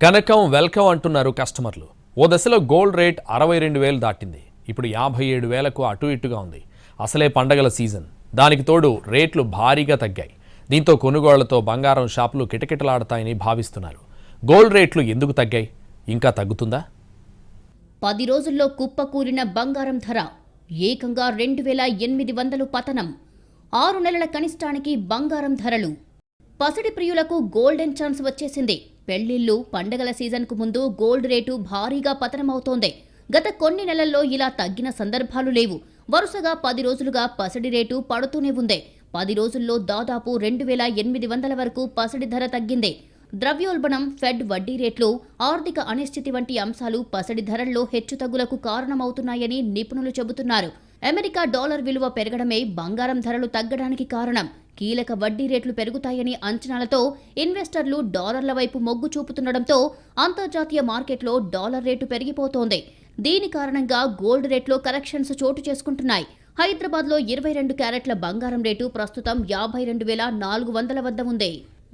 కనకం welcome అంటున్నారు కస్టమర్లు. ఓ దశలో గోల్డ్ రేట్ 62,000 దాటింది. ఇప్పుడు 57,000కు అటు ఇటుగా ఉంది. అసలే పండగల సీజన్. దానికి తోడు రేట్లు భారీగా తగ్గాయి. దీంతో కొనుగోళ్లతో బంగారం షాపులు కిటకిటలాడతాయని భావిస్తున్నారు. గోల్డ్ రేట్లు ఎందుకు తగ్గాయి? ఇంకా తగ్గుతుందా? 10 రోజుల్లో కుప్పకూలిన బంగారం ధర ఏకంగా 2,800 పతనం. 6 నెలల కనిష్టానికి బంగారం ధరలు. పసిడి ప్రియులకు గోల్డెన్ ఛాన్స్ వచ్చేసింది. పెళ్లిళ్లు, పండగల సీజన్కు ముందు గోల్డ్ రేటు భారీగా పతనమవుతోంది. గత కొన్ని నెలల్లో ఇలా తగ్గిన సందర్భాలు లేవు. వరుసగా 10 రోజులుగా పసిడి రేటు పడుతూనే ఉంది. 10 రోజుల్లో దాదాపు 2,800 వరకు పసిడి ధర తగ్గింది. ద్రవ్యోల్బణం, ఫెడ్ వడ్డీ రేట్లు, ఆర్థిక అనిశ్చితి వంటి అంశాలు పసిడి ధరల్లో హెచ్చుతగ్గులకు కారణమవుతున్నాయని నిపుణులు చెబుతున్నారు. అమెరికా డాలర్ విలువ పెరగడమే బంగారం ధరలు తగ్గడానికి కారణం. కీలక వడ్డీ రేట్లు పెరుగుతాయని అంచనాలతో ఇన్వెస్టర్లు డాలర్ల వైపు మొగ్గు చూపుతుండటంతో అంతర్జాతీయ మార్కెట్లో డాలర్ రేటు పెరిగిపోతోంది. దీని కారణంగా గోల్డ్ రేట్లో కరెక్షన్స్ చోటు చేసుకుంటున్నాయి. హైదరాబాద్లో 22 క్యారెట్ల బంగారం రేటు ప్రస్తుతం 52,400 వద్ద ఉంది.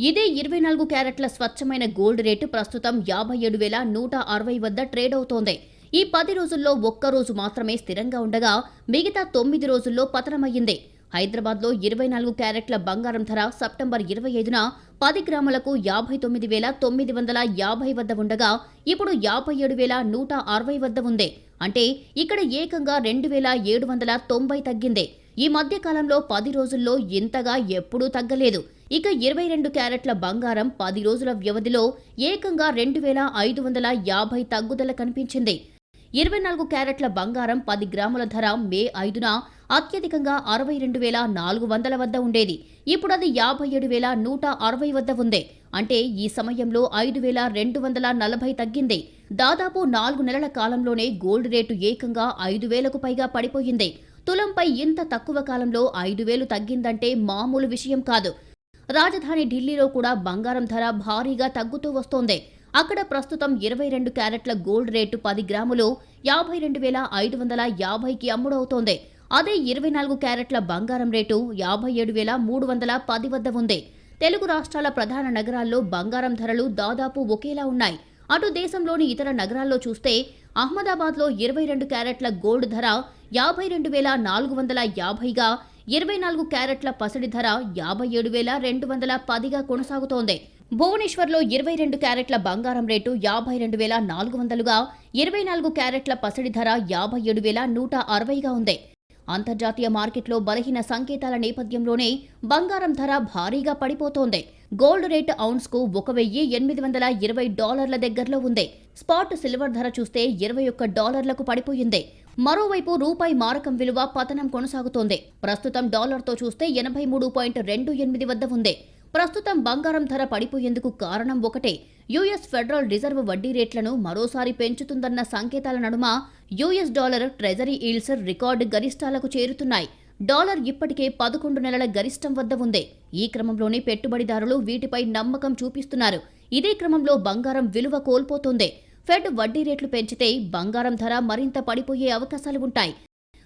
ఇదే 24 క్యారెట్ల స్వచ్ఛమైన గోల్డ్ రేటు ప్రస్తుతం 57,160 వద్ద ట్రేడ్ అవుతోంది. ఈ 10 రోజుల్లో ఒక్కరోజు మాత్రమే స్థిరంగా ఉండగా మిగతా 9 రోజుల్లో పతనమయ్యింది. హైదరాబాద్లో 24 క్యారెట్ల బంగారం ధర సెప్టెంబర్ 25న 10 గ్రాములకు 59,950 వద్ద ఉండగా ఇప్పుడు 57,160 వద్ద ఉంది. అంటే ఇక్కడ ఏకంగా 2,790 తగ్గింది. ఈ మధ్య కాలంలో 10 రోజుల్లో ఇంతగా ఎప్పుడూ తగ్గలేదు. ఇక 22 క్యారెట్ల బంగారం 10 రోజుల వ్యవధిలో ఏకంగా 2,550 తగ్గుదల కనిపించింది. 24 క్యారెట్ల బంగారం 10 గ్రాముల ధర మే 5న అత్యధికంగా 62,400 వద్ద ఉండేది. ఇప్పుడు అది 57,160 వద్ద ఉంది. అంటే ఈ సమయంలో 5,240 తగ్గింది. దాదాపు 4 నెలల కాలంలోనే గోల్డ్ రేటు ఏకంగా 5,000కు పైగా పడిపోయింది. తులంపై ఇంత తక్కువ కాలంలో 5,000 తగ్గిందంటే మామూలు విషయం కాదు. రాజధాని ఢిల్లీలో కూడా బంగారం ధర భారీగా తగ్గుతూ వస్తోంది. అక్కడ ప్రస్తుతం 22 క్యారెట్ల గోల్డ్ రేటు 10 గ్రాములు 52,550కి అమ్ముడవుతోంది. అదే 24 క్యారెట్ల బంగారం రేటు 57,310 వద్ద ఉంది. తెలుగు రాష్ట్రాల ప్రధాన నగరాల్లో బంగారం ధరలు దాదాపు ఒకేలా ఉన్నాయి. అటు దేశంలోని ఇతర నగరాల్లో చూస్తే అహ్మదాబాద్లో 22 క్యారెట్ల గోల్డ్ ధర 52,450గా, 24 క్యారెట్ల పసిడి ధర 57,210గా కొనసాగుతోంది. భువనేశ్వర్లో 22 క్యారెట్ల బంగారం రేటు 52,400గా, 24 క్యారెట్ల పసిడి ధర 57,160గా ఉంది. అంతర్జాతీయ మార్కెట్లో బలహీన సంకేతాల నేపథ్యంలోనే బంగారం ధర భారీగా పడిపోతోంది. గోల్డ్ రేటు ఔన్స్కు $1,820 దగ్గరలో ఉంది. స్పాట్ సిల్వర్ ధర చూస్తే $21కు పడిపోయింది. మరోవైపు రూపాయి మారకం విలువ పతనం కొనసాగుతోంది. ప్రస్తుతం డాలర్తో చూస్తే 83.28 వద్ద ఉంది. ప్రస్తుతం బంగారం ధర పడిపోయేందుకు కారణం ఒకటే. యుఎస్ ఫెడరల్ రిజర్వ్ వడ్డీ రేట్లను మరోసారి పెంచుతుందన్న సంకేతాల నడుమ US dollar treasury yields record గరిష్టాలకు చేరుతున్నాయి. డాలర్ ఇప్పటికే 11 నెలల గరిష్టం వద్ద ఉంది. ఈ క్రమంలోనే పెట్టుబడిదారులు వీటిపై నమ్మకం చూపిస్తున్నారు. ఇదే క్రమంలో బంగారం విలువ కోల్పోతోంది. ఫెడ్ వడ్డీ రేట్లు పెంచితే బంగారం ధర మరింత పడిపోయే అవకాశాలు ఉంటాయి.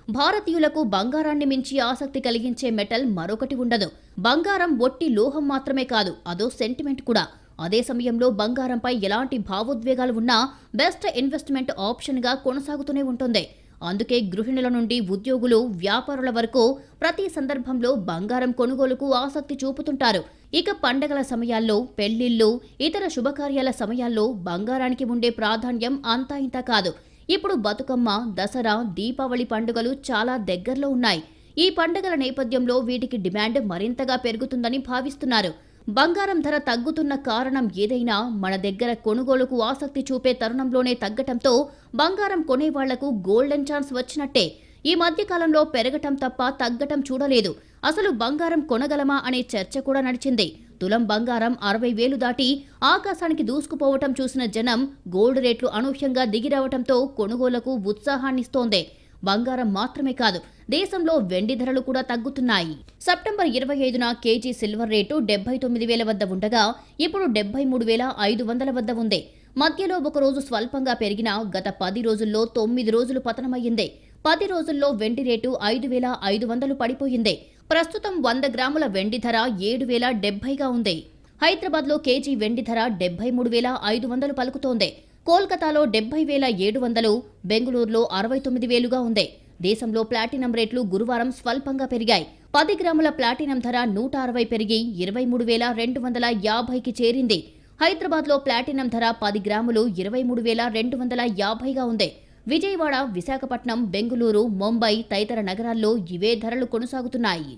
భారతీయులకు బంగారాన్ని మించి ఆసక్తి కలిగించే మెటల్ మరొకటి ఉండదు. బంగారం ఒట్టి లోహం మాత్రమే కాదు, అదో సెంటిమెంట్ కూడా. అదే సమయంలో బంగారంపై ఎలాంటి భావోద్వేగాలు ఉన్నా బెస్ట్ ఇన్వెస్ట్మెంట్ ఆప్షన్గా కొనసాగుతూనే ఉంటుంది. అందుకే గృహిణుల నుండి ఉద్యోగులు, వ్యాపారుల వరకు ప్రతి సందర్భంలో బంగారం కొనుగోలుకు ఆసక్తి చూపుతుంటారు. ఇక పండగల సమయాల్లో, పెళ్లిళ్లు, ఇతర శుభకార్యాల సమయాల్లో బంగారానికి ఉండే ప్రాధాన్యం అంతా ఇంత కాదు. ఇప్పుడు బతుకమ్మ, దసరా, దీపావళి పండుగలు చాలా దగ్గరలో ఉన్నాయి. ఈ పండుగల నేపథ్యంలో వీటికి డిమాండ్ మరింతగా పెరుగుతుందని భావిస్తున్నారు. బంగారం ధర తగ్గుతున్న కారణం ఏదైనా మన దగ్గర కొనుగోలుకు ఆసక్తి చూపే తరుణంలోనే తగ్గటంతో బంగారం కొనేవాళ్లకు గోల్డెన్ ఛాన్స్ వచ్చినట్టే. ఈ మధ్యకాలంలో పెరగటం తప్ప తగ్గటం చూడలేదు. అసలు బంగారం కొనగలమా అనే చర్చ కూడా నడిచింది. తులం బంగారం 60,000 దాటి ఆకాశానికి దూసుకుపోవటం చూసిన జనం గోల్డ్ రేట్లు అనూహ్యంగా దిగిరావటంతో కొనుగోలుకు ఉత్సాహాన్నిస్తోంది. బంగారం మాత్రమే కాదు, దేశంలో వెండి ధరలు కూడా తగ్గుతున్నాయి. సెప్టెంబర్ 25న కేజీ సిల్వర్ రేటు 79,000 వద్ద ఉండగా ఇప్పుడు 73,500 వద్ద ఉంది. మధ్యలో ఒకరోజు స్వల్పంగా పెరిగినా గత 10 రోజుల్లో 9 రోజులు పతనమయ్యింది. 10 రోజుల్లో వెండి రేటు 5,500 పడిపోయింది. ప్రస్తుతం 100 గ్రాముల వెండి ధర 7,070గా ఉంది. హైదరాబాద్లో కేజీ వెండి ధర 73,500 పలుకుతోంది. కోల్కతాలో 70,700, బెంగళూరులో 69,000గా ఉంది. దేశంలో ప్లాటినం రేట్లు గురువారం స్వల్పంగా పెరిగాయి. 10 గ్రాముల ప్లాటినం ధర 160 పెరిగి 23,250కి చేరింది. హైదరాబాద్లో ప్లాటినం ధర 10 గ్రాములు 23,250గా ఉంది. విజయవాడ, విశాఖపట్నం, బెంగళూరు, ముంబై తదితర నగరాల్లో ఇవే ధరలు కొనసాగుతున్నాయి.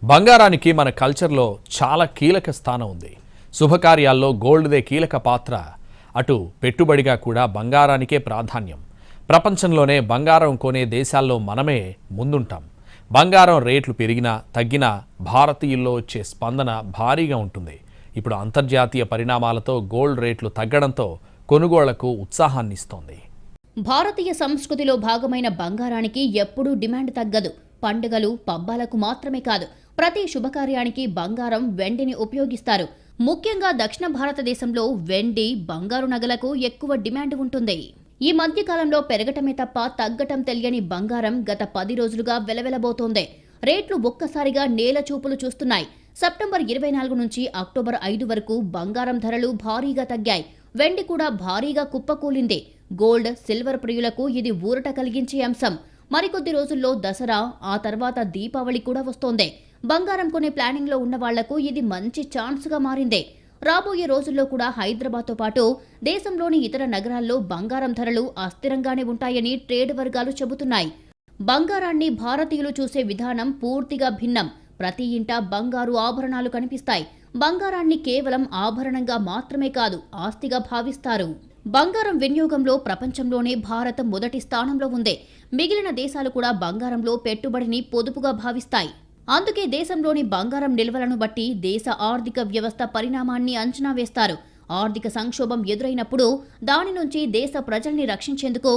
బంగారానికి మన కల్చర్లో చాలా కీలక స్థానం ఉంది. శుభకార్యాల్లో గోల్డ్దే కీలక పాత్ర. అటు పెట్టుబడిగా కూడా బంగారానికే ప్రాధాన్యం. ప్రపంచంలోనే బంగారం కొనే దేశాల్లో మనమే ముందుంటాం. బంగారం రేట్లు పెరిగినా తగ్గినా భారతీయుల్లో వచ్చే స్పందన భారీగా ఉంటుంది. ఇప్పుడు అంతర్జాతీయ పరిణామాలతో గోల్డ్ రేట్లు తగ్గడంతో కొనుగోళ్లకు ఉత్సాహాన్నిస్తోంది. భారతీయ సంస్కృతిలో భాగమైన బంగారానికి ఎప్పుడూ డిమాండ్ తగ్గదు. పండుగలు, పబ్బాలకు మాత్రమే కాదు, ప్రతి శుభకార్యానికి బంగారం, వెండిని ఉపయోగిస్తారు. ముఖ్యంగా దక్షిణ భారతదేశంలో వెండి, బంగారు నగలకు ఎక్కువ డిమాండ్ ఉంటుంది. ఈ మధ్యకాలంలో పెరగటమే తప్ప తగ్గటం తెలియని బంగారం గత 10 రోజులుగా వెలవెలబోతోంది. రేట్లు ఒక్కసారిగా నేల చూపులు చూస్తున్నాయి. సెప్టెంబర్ 24 నుంచి అక్టోబర్ 5 వరకు బంగారం ధరలు భారీగా తగ్గాయి. వెండి కూడా భారీగా కుప్పకూలింది. గోల్డ్, సిల్వర్ ప్రియులకు ఇది ఊరట కలిగించే అంశం. మరికొద్ది రోజుల్లో దసరా, ఆ తర్వాత దీపావళి కూడా వస్తోంది. బంగారం కొనే ప్లానింగ్లో ఉన్న వాళ్లకు ఇది మంచి ఛాన్స్గా మారింది. రాబోయే రోజుల్లో కూడా హైదరాబాద్తో పాటు దేశంలోని ఇతర నగరాల్లో బంగారం ధరలు అస్థిరంగానే ఉంటాయని ట్రేడ్ వర్గాలు చెబుతున్నాయి. బంగారాన్ని భారతీయులు చూసే విధానం పూర్తిగా భిన్నం. ప్రతి ఇంట బంగారు ఆభరణాలు కనిపిస్తాయి. బంగారాన్ని కేవలం ఆభరణంగా మాత్రమే కాదు, ఆస్తిగా భావిస్తారు. బంగారం వినియోగంలో ప్రపంచంలోనే భారత్ మొదటి స్థానంలో ఉంది. మిగిలిన దేశాలు కూడా బంగారంలో పెట్టుబడిని పొదుపుగా భావిస్తాయి. అందుకే దేశంలోని బంగారం నిల్వలను బట్టి దేశ ఆర్థిక వ్యవస్థ పరిణామాన్ని అంచనా వేస్తారు. ఆర్థిక సంక్షోభం ఎదురైనప్పుడు దాని నుంచి దేశ ప్రజల్ని రక్షించేందుకు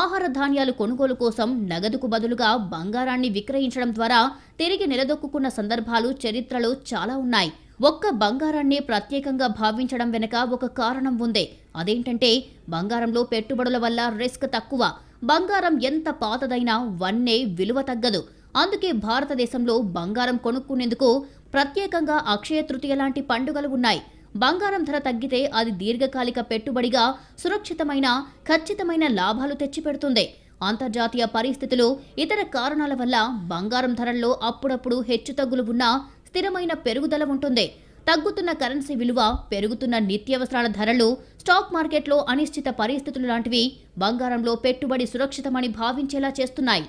ఆహార ధాన్యాలు కొనుగోలు కోసం నగదుకు బదులుగా బంగారాన్ని విక్రయించడం ద్వారా తిరిగి నిలదొక్కున్న సందర్భాలు చరిత్రలో చాలా ఉన్నాయి. ఒక్క బంగారాన్ని ప్రత్యేకంగా భావించడం వెనుక ఒక కారణం ఉంది. అదేంటంటే బంగారంలో పెట్టుబడుల వల్ల రిస్క్ తక్కువ. బంగారం ఎంత పాతదైనా వన్నే విలువ తగ్గదు. అందుకే భారతదేశంలో బంగారం కొనుక్కునేందుకు ప్రత్యేకంగా అక్షయ తృతీయ లాంటి పండుగలు ఉన్నాయి. బంగారం ధర తగ్గితే అది దీర్ఘకాలిక పెట్టుబడిగా సురక్షితమైన, ఖచ్చితమైన లాభాలు తెచ్చిపెడుతుంది. అంతర్జాతీయ పరిస్థితులు, ఇతర కారణాల వల్ల బంగారం ధరల్లో అప్పుడప్పుడు హెచ్చుతగ్గులు ఉన్నా స్థిరమైన పెరుగుదల ఉంటుంది. తగ్గుతున్న కరెన్సీ విలువ, పెరుగుతున్న నిత్యావసరాల ధరలు, స్టాక్ మార్కెట్లో అనిశ్చిత పరిస్థితులు లాంటివి బంగారంలో పెట్టుబడి సురక్షితమని భావించేలా చేస్తున్నాయి.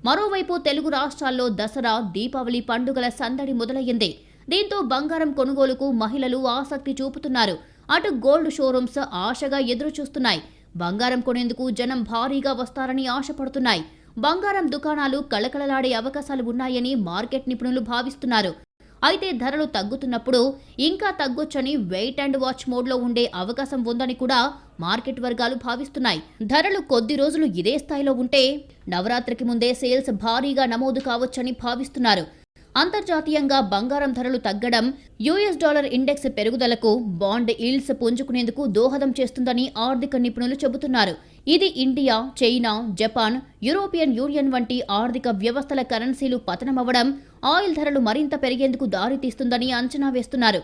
మరోవైపు తెలుగు రాష్ట్రాల్లో దసరా, దీపావళి పండుగల సందడి మొదలయ్యింది. దీంతో బంగారం కొనుగోలుకు మహిళలు ఆసక్తి చూపుతున్నారు. అటు గోల్డ్ షోరూమ్స్ ఆశగా ఎదురు చూస్తున్నాయి. బంగారం కొనేందుకు జనం భారీగా వస్తారని ఆశపడుతున్నాయి. బంగారం దుకాణాలు కళకళలాడే అవకాశాలు ఉన్నాయని మార్కెట్ నిపుణులు భావిస్తున్నారు. అయితే ధరలు తగ్గుతున్నప్పుడు ఇంకా తగ్గొచ్చని వెయిట్ అండ్ వాచ్ మోడ్లో ఉండే అవకాశం ఉందని కూడా మార్కెట్ వర్గాలు భావిస్తున్నాయి. ధరలు కొద్ది రోజులు ఇదే స్థాయిలో ఉంటే నవరాత్రికి ముందే సేల్స్ భారీగా నమోదు కావచ్చని భావిస్తున్నారు. అంతర్జాతీయంగా బంగారం ధరలు తగ్గడం యుఎస్ డాలర్ ఇండెక్స్ పెరుగుదలకు, బాండ్ ఈల్డ్స్ పుంజుకునేందుకు దోహదం చేస్తుందని ఆర్థిక నిపుణులు చెబుతున్నారు. ఇది India, China, Japan, European union వంటి ఆర్థిక వ్యవస్థల కరెన్సీలు పతనమవ్వడం ఆయిల్ ధరలు మరింత పెరిగేందుకు దారితీస్తుందని అంచనా వేస్తున్నారు.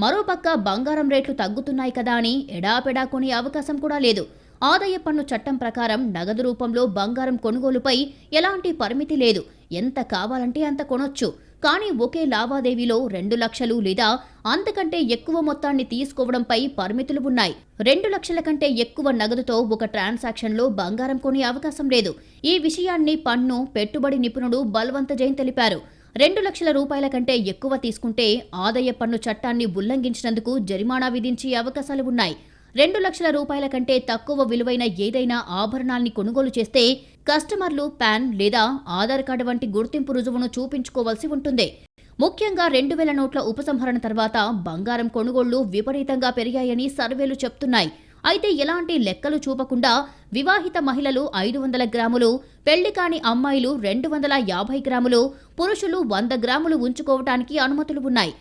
మరోపక్క బంగారం రేట్లు తగ్గుతున్నాయి కదా అని ఎడాపెడా కొనే అవకాశం కూడా లేదు. ఆదాయ పన్ను చట్టం ప్రకారం నగదు రూపంలో బంగారం కొనుగోలుపై ఎలాంటి పరిమితి లేదు. ఎంత కావాలంటే అంత కొనొచ్చు. కానీ ఒకే లావాదేవీలో 2 లక్షలు లేదా అంతకంటే ఎక్కువ మొత్తాన్ని తీసుకోవడంపై పరిమితులు ఉన్నాయి. 2 లక్షల కంటే ఎక్కువ నగదుతో ఒక ట్రాన్సాక్షన్లో బంగారం కొనే అవకాశం లేదు. ఈ విషయాన్ని పన్ను, పెట్టుబడి నిపుణుడు బల్వంత్ జైన్ తెలిపారు. 2 లక్షల రూపాయల కంటే ఎక్కువ తీసుకుంటే ఆదాయ పన్ను చట్టాన్ని ఉల్లంఘించినందుకు జరిమానా విధించే అవకాశాలు ఉన్నాయి. 2 లక్షల రూపాయల కంటే తక్కువ విలువైన ఏదైనా ఆభరణాల్ని కొనుగోలు చేస్తే కస్టమర్లు పాన్ లేదా ఆధార్ కార్డు వంటి గుర్తింపు రుజువును చూపించుకోవాల్సి ఉంటుంది. ముఖ్యంగా 2000 నోట్ల ఉపసంహరణ తర్వాత బంగారం కొనుగోళ్లు విపరీతంగా పెరిగాయని సర్వేలు చెప్తున్నాయి. అయితే ఎలాంటి లెక్కలు చూపకుండా వివాహిత మహిళలు 500 గ్రాములు, పెళ్లి కాని అమ్మాయిలు 250 గ్రాములు, పురుషులు 100 గ్రాములు ఉంచుకోవటానికి అనుమతులు ఉన్నాయి.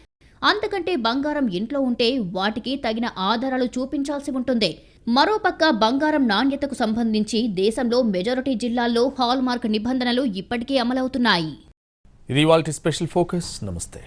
అంతకంటే బంగారం ఇంట్లో ఉంటే వాటికి తగిన ఆధారాలు చూపించాల్సి ఉంటుంది. మరోపక్క బంగారం నాణ్యతకు సంబంధించి దేశంలో మెజారిటీ జిల్లాల్లో హాల్ మార్క్ నిబంధనలు ఇప్పటికే అమలవుతున్నాయి. ఇది ఇవాల్టి స్పెషల్ ఫోకస్. నమస్తే.